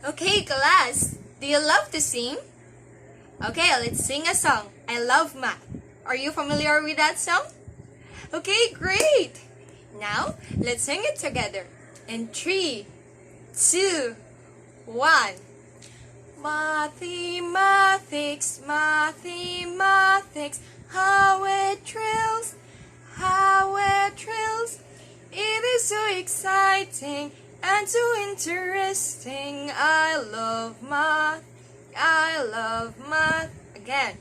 Okay, class, do you love to sing? Okay, let's sing a song. I love math. Are you familiar with that song? Okay, great. Now, let's sing it together. In 3, 2, 1. Mathematics, mathematics, how it thrills, how it thrills. It is so exciting and so interesting. I love math, I love math. Again.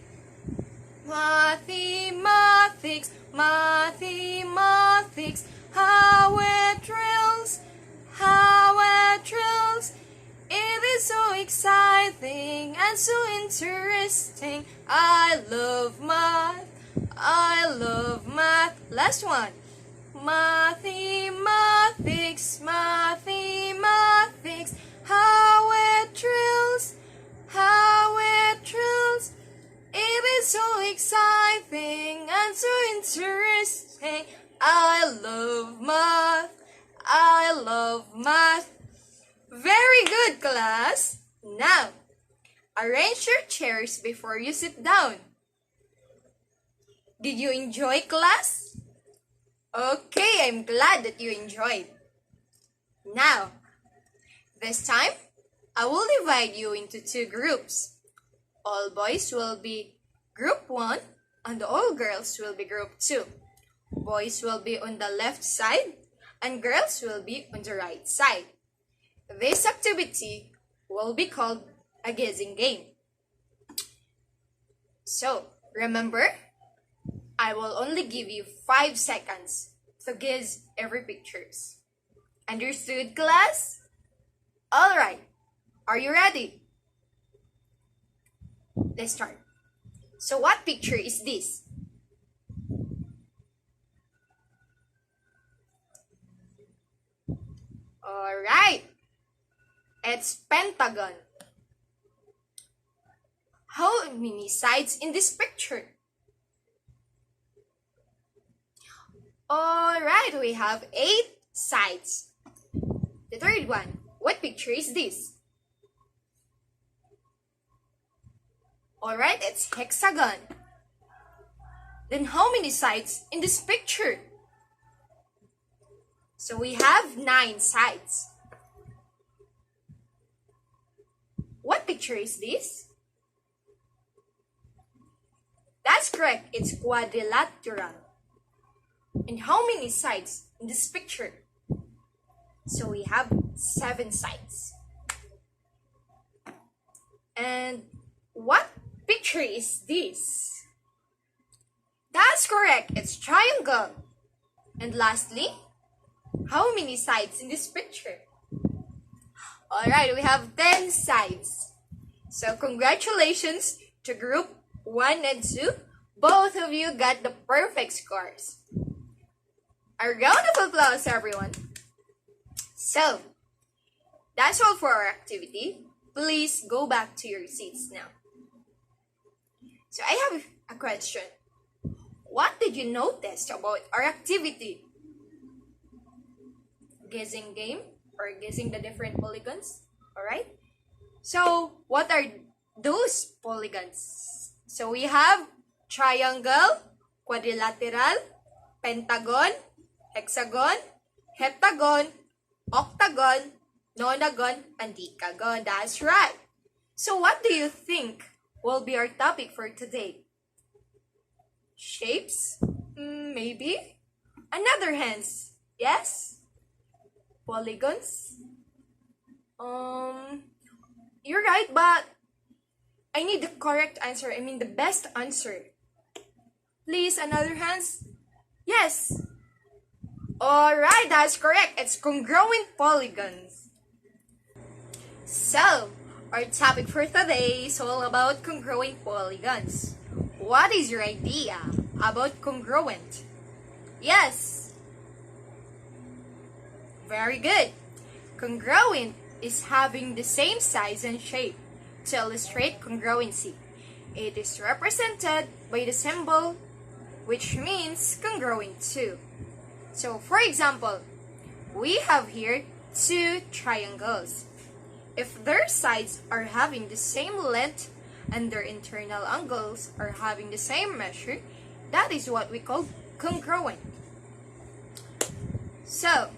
Mathematics, mathematics, how it thrills, how it thrills. It is so exciting and so interesting. I love math, I love math. Last one. Mathematics, mathematics, how it thrills, how it thrills. It is so exciting and so interesting. I love math, I love math. Very good, class. Now, arrange your chairs before you sit down. Did you enjoy class? Okay, I'm glad that you enjoyed. Now, this time, I will divide you into 2 groups. All boys will be group 1 and all girls will be group 2. Boys will be on the left side and girls will be on the right side. This activity will be called a guessing game. So, remember, I will only give you 5 seconds to guess every pictures. Understood, class? Alright, are you ready? Let's start. So what picture is this? Alright, it's pentagon. How many sides in this picture? Alright, we have 8 sides. The third one, what picture is this? Alright, it's hexagon. Then how many sides in this picture? So we have 9 sides. What picture is this? That's correct, it's quadrilateral. And how many sides in this picture? So we have 7 sides. And what picture is this? That's correct, it's triangle. And lastly, how many sides in this picture? Alright, we have 10 sides. So congratulations to group 1 and 2. Both of you got the perfect scores. A round of applause, everyone. So, that's all for our activity. Please go back to your seats now. So I have a question. What did you notice about our activity? Guessing game or guessing the different polygons? Alright? So, what are those polygons? So we have triangle, quadrilateral, pentagon, hexagon, heptagon, octagon, nonagon, and decagon. That's right. So what do you think will be our topic for today? Shapes? Maybe. Another hands? Yes? Polygons? You're right, but I need the correct answer. I mean the best answer. Please, another hands? Yes. Alright, that's correct. It's congruent polygons. So, our topic for today is all about congruent polygons. What is your idea about congruent? Yes. Very good. Congruent is having the same size and shape. To illustrate congruency, it is represented by the symbol which means congruent to. So, for example, we have here 2 triangles. if their sides are having the same length and their internal angles are having the same measure, that is what we call congruent. So,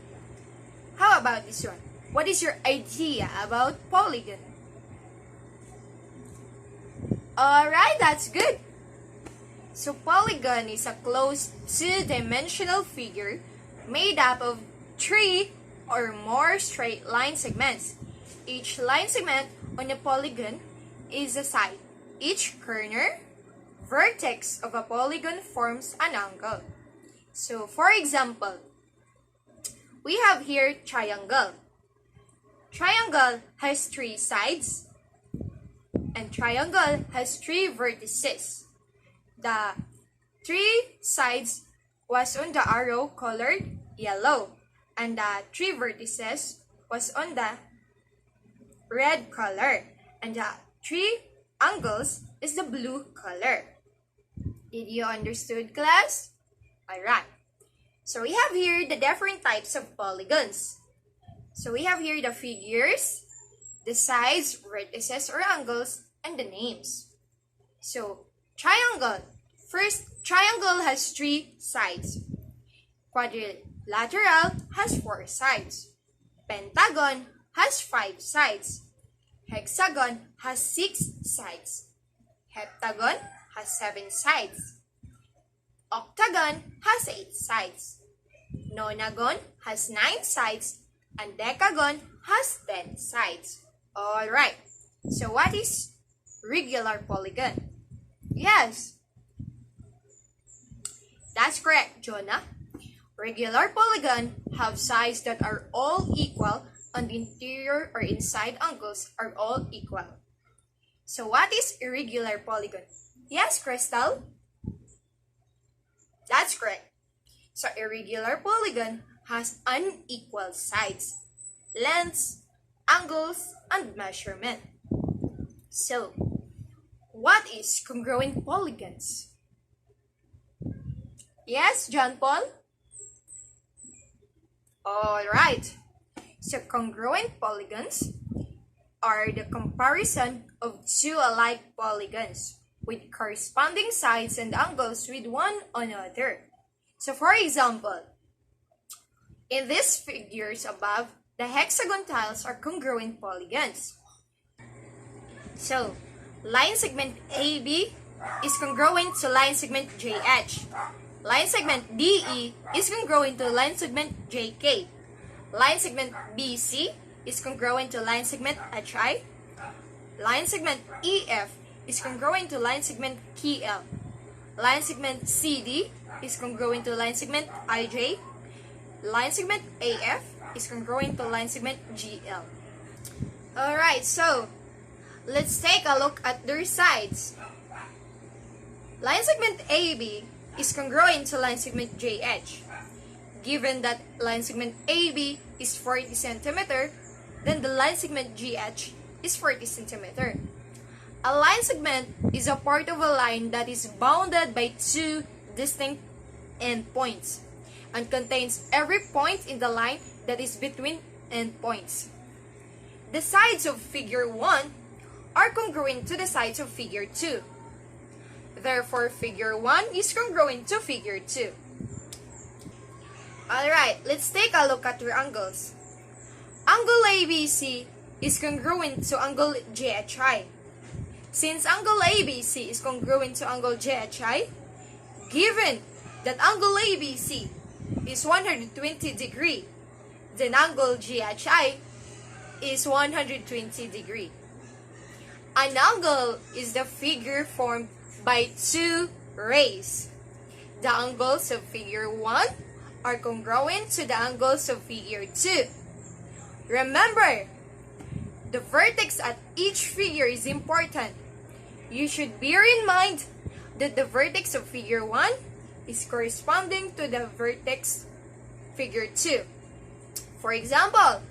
how about this one? What is your idea about polygon? Alright, that's good. So polygon is a closed two-dimensional figure made up of 3 or more straight line segments. Each line segment on a polygon is a side. Each corner, vertex of a polygon forms an angle. So for example, we have here triangle. Triangle has 3 sides and triangle has 3 vertices. The 3 sides was on the arrow colored yellow and the 3 vertices was on the red color and the 3 angles is the blue color. Did you understood, class? Alright. So we have here the different types of polygons. So we have here the figures, the sides, vertices or angles, and the names. So triangle. First, triangle has 3 sides. Quadrilateral has 4 sides. Pentagon has 5 sides. Hexagon has 6 sides. Heptagon has 7 sides. Octagon has 8 sides. Nonagon has 9 sides. And decagon has 10 sides. Alright, so what is regular polygon? Yes, that's correct, Jonah. Regular polygon have sides that are all equal and the interior or inside angles are all equal. So what is irregular polygon? Yes, Crystal? That's correct. So irregular polygon has unequal sides, lengths, angles, and measurement. So, what is congruent polygons? Yes, John Paul? Alright. So, congruent polygons are the comparison of 2 alike polygons with corresponding sides and angles with one another. So, for example, in these figures above, the hexagon tiles are congruent polygons. So, line segment AB is congruent to line segment JH. Line segment DE is congruent to line segment JK. Line segment BC is congruent to line segment HI. Line segment EF is congruent to line segment KL. Line segment CD is congruent to line segment IJ. Line segment AF is congruent to line segment GL. Alright, so let's take a look at their sides. Line segment AB is congruent to line segment JH. Given that line segment AB is 40 cm, then the line segment GH is 40 cm. A line segment is a part of a line that is bounded by 2 distinct endpoints and contains every point in the line that is between endpoints. The sides of figure 1 are congruent to the sides of figure 2. Therefore, figure 1 is congruent to figure 2. Alright, let's take a look at your angles. Angle ABC is congruent to angle JHI. Since angle ABC is congruent to angle JHI, given that angle ABC is 120 degree, then angle GHI is 120 degree. An angle is the figure formed by 2 rays. The angles of figure 1 are congruent to the angles of figure 2. Remember, the vertex at each figure is important. You should bear in mind that the vertex of figure 1 is corresponding to the vertex figure 2. For example,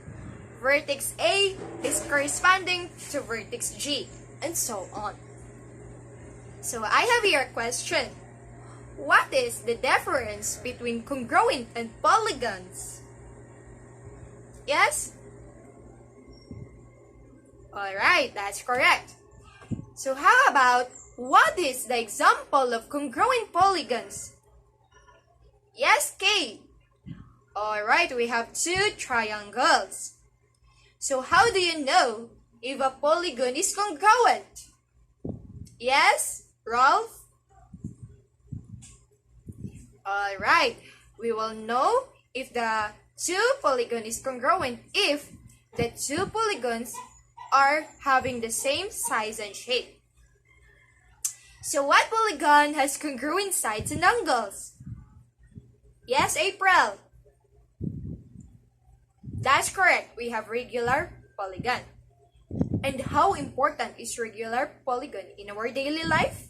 vertex A is corresponding to vertex G, and so on. So I have here a question. What is the difference between congruent and polygons? Yes? Alright, that's correct. So how about, what is the example of congruent polygons? Yes, Kay. Alright, we have two triangles. So how do you know if a polygon is congruent? Yes, Rolf? Alright, we will know if the two polygon is congruent if the two polygons are having the same size and shape. So what polygon has congruent sides and angles? Yes, April? That's correct. We have regular polygon. And how important is regular polygon in our daily life?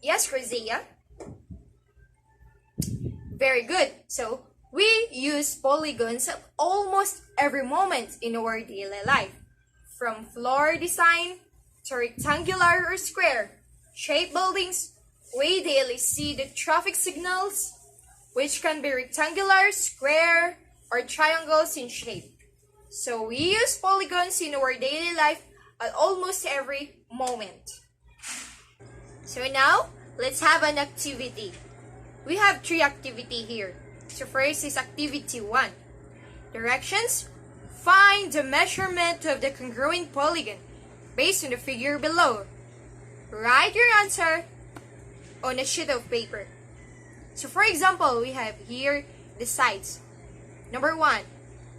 Yes, Rosea? Very good. So, we use polygons at almost every moment in our daily life. From floor design to rectangular or square shape buildings, we daily see the traffic signals, which can be rectangular, square, or triangles in shape. So we use polygons in our daily life at almost every moment. So now, let's have an activity. We have three activities here. So first is activity 1. Directions: find the measurement of the congruent polygon based on the figure below. Write your answer on a sheet of paper. So for example, we have here the sides. Number 1,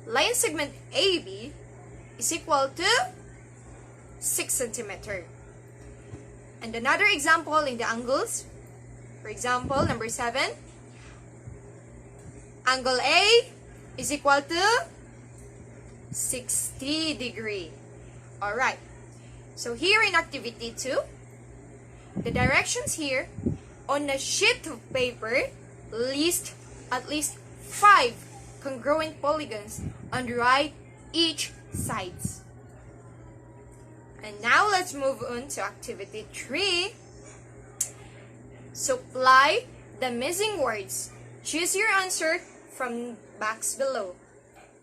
line segment AB is equal to 6 centimeter. And another example in the angles. For example, number 7, angle A is equal to 60 degree. Alright, so here in activity 2, the directions here on a sheet of paper list at least 5 congruent polygons and write each sides. And now let's move on to activity 3. Supply the missing words. Choose your answer from box below.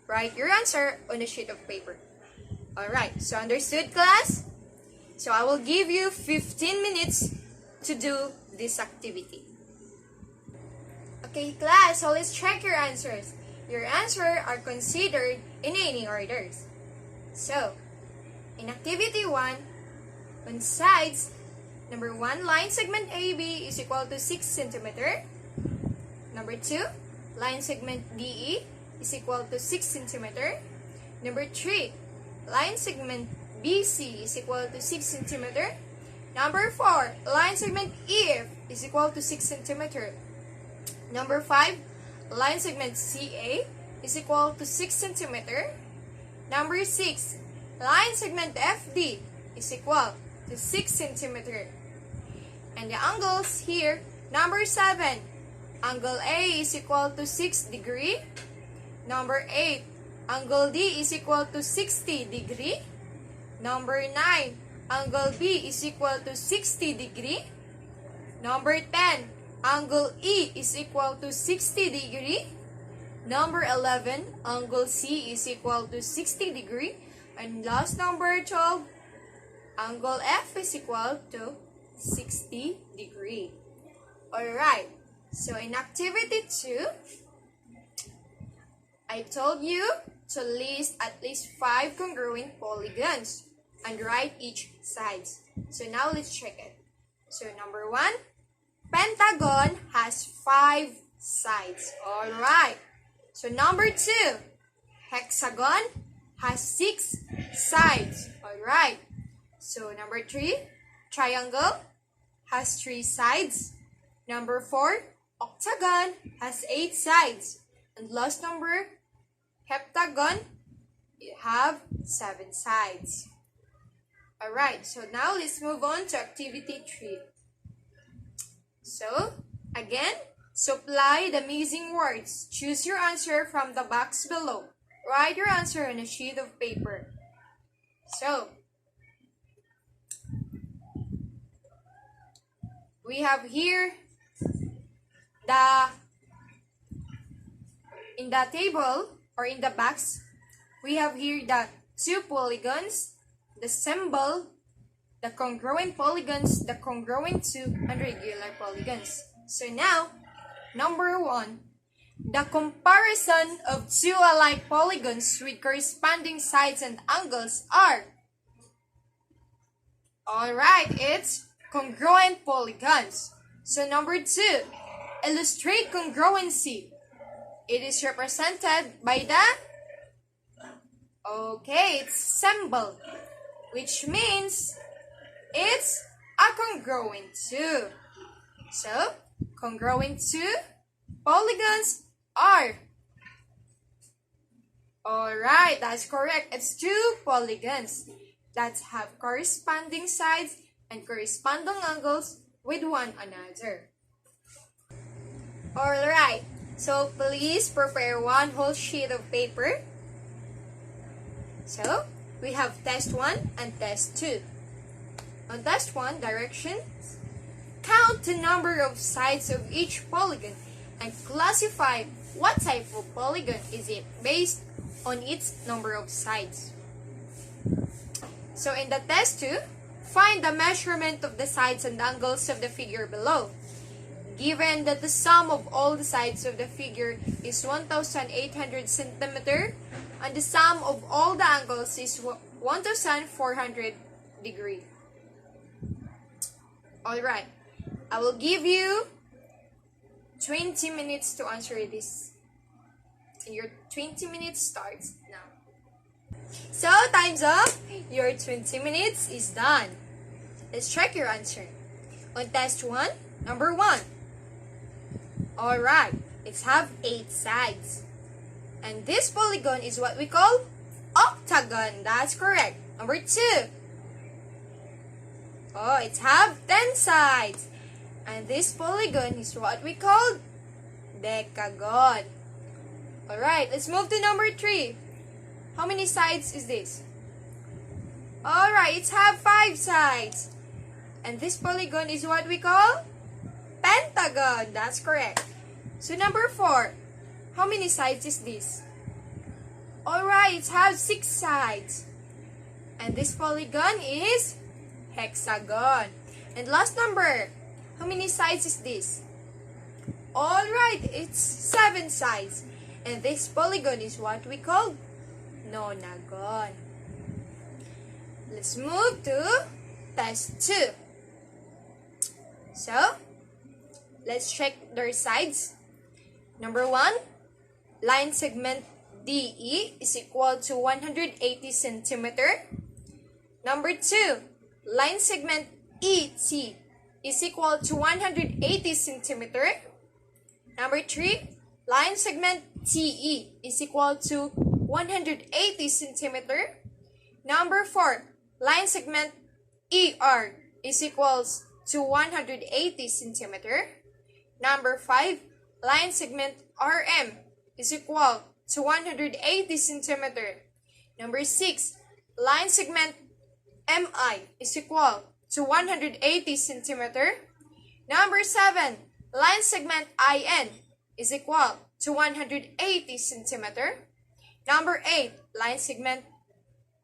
Write your answer on a sheet of paper. Alright, so understood, class? So I will give you 15 minutes to do this activity. Okay, class, so let's check your answers. Your answers are considered in any orders. So, in activity 1, on sides, number 1, line segment AB is equal to 6 centimeter. Number 2, line segment DE is equal to 6 centimeter. Number 3, line segment BC is equal to 6 centimeter. Number 4, line segment EF is equal to 6 centimeter. Number 5, line segment CA is equal to 6 centimeter. Number 6, line segment FD is equal to 6 centimeter. And the angles here, number 7, angle A is equal to 6 degree. Number 8, angle D is equal to 60 degree. Number 9, angle B is equal to 60 degree. Number 10, angle E is equal to 60 degree. Number 11, angle C is equal to 60 degree. And last number 12, angle F is equal to 60 degree. Alright, so in activity 2, I told you to list at least 5 congruent polygons and write each sides. So now let's check it. So number 1, pentagon has 5 sides. Alright. So number 2, hexagon has 6 sides. Alright. So number 3, triangle has 3 sides. Number 4, octagon has 8 sides. And last number, heptagon, have 7 sides. Alright, so now let's move on to activity 3. So, again, supply the missing words. Choose your answer from the box below. Write your answer on a sheet of paper. So, we have here in the table or in the box, we have here the two polygons, the symbol, the congruent polygons, the congruent two, and regular polygons. So now, number 1, the comparison of two alike polygons with corresponding sides and angles are. Alright, it's congruent polygons. So number 2, illustrate congruency. It is represented by it's symbol, which means it's a congruent two. So, congruent two polygons are. Alright, that's correct. It's two polygons that have corresponding sides and corresponding angles with one another. Alright, so please prepare one whole sheet of paper. So, we have test 1 and test 2. On test 1, directions, count the number of sides of each polygon and classify what type of polygon is it based on its number of sides. So in the test 2, find the measurement of the sides and angles of the figure below. Given that the sum of all the sides of the figure is 1,800 cm and the sum of all the angles is 1,400 degree. Alright, I will give you 20 minutes to answer this. And your 20 minutes starts now. So, time's up. Your 20 minutes is done. Let's check your answer. On test 1, number 1. Alright, it's have 8 sides. And this polygon is what we call octagon. That's correct. Number 2. Oh, it have 10 sides. And this polygon is what we call decagon. Alright, let's move to number 3. How many sides is this? Alright, it have 5 sides. And this polygon is what we call pentagon. That's correct. So number 4. How many sides is this? Alright, it has 6 sides. And this polygon is hexagon. And last number. How many sides is this? Alright, it's 7 sides. And this polygon is what we call nonagon. Let's move to test 2. So, let's check their sides. Number 1, line segment DE is equal to 180 centimeter. Number 2, line segment ET is equal to 180 centimeter. Number 3, line segment TE is equal to 180 centimeter. Number 4, line segment ER is equals to 180 centimeter. Number 5, line segment RM is equal to 180 centimeter. Number 6, line segment MI is equal to 180 centimeter. Number 7, line segment IN is equal to 180 centimeter. Number 8, line segment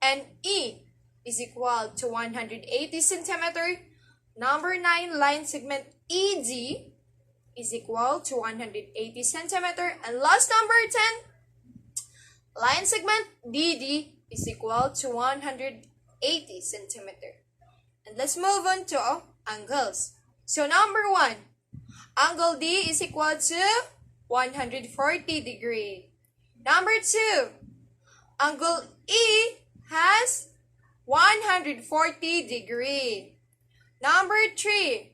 NE is equal to 180 centimeter. Number 9, line segment ED is equal to 180 centimeter. And last number 10, line segment DD is equal to 180 centimeter. And let's move on to angles. So number 1, angle D is equal to 140 degree. Number 2, angle E has 140 degree. Number 3,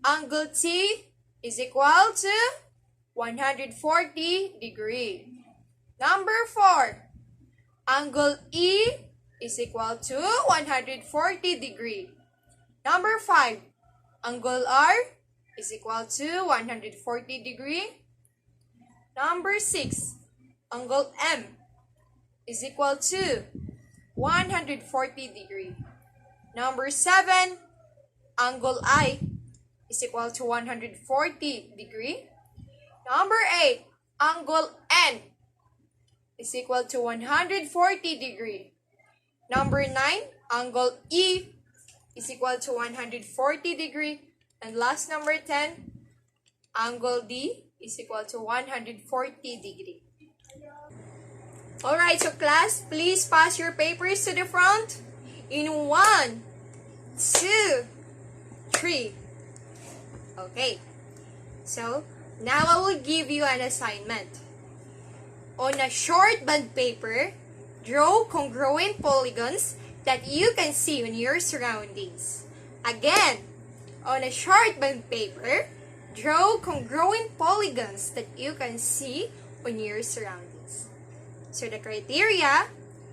angle T is equal to 140 degree. Number 4, angle E is equal to 140 degree. Number 5, angle R is equal to 140 degree. Number 6, angle M is equal to 140 degree. Number 7, angle I is equal to 140 degree. Number 8, angle N is equal to 140 degree. Number 9, angle E is equal to 140 degree. And last, number 10, angle D is equal to 140 degree. Alright, so class, please pass your papers to the front in 1, 2, 3. Okay, so now I will give you an assignment. On a short bond paper, draw congruent polygons that you can see on your surroundings. Again, on a short bond paper, draw congruent polygons that you can see on your surroundings. So the criteria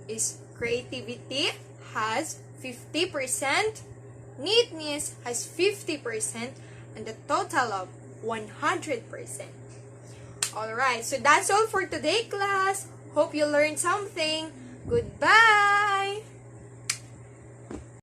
is creativity has 50%, neatness has 50%, and a total of 100%. Alright, so that's all for today, class. Hope you learned something. Goodbye!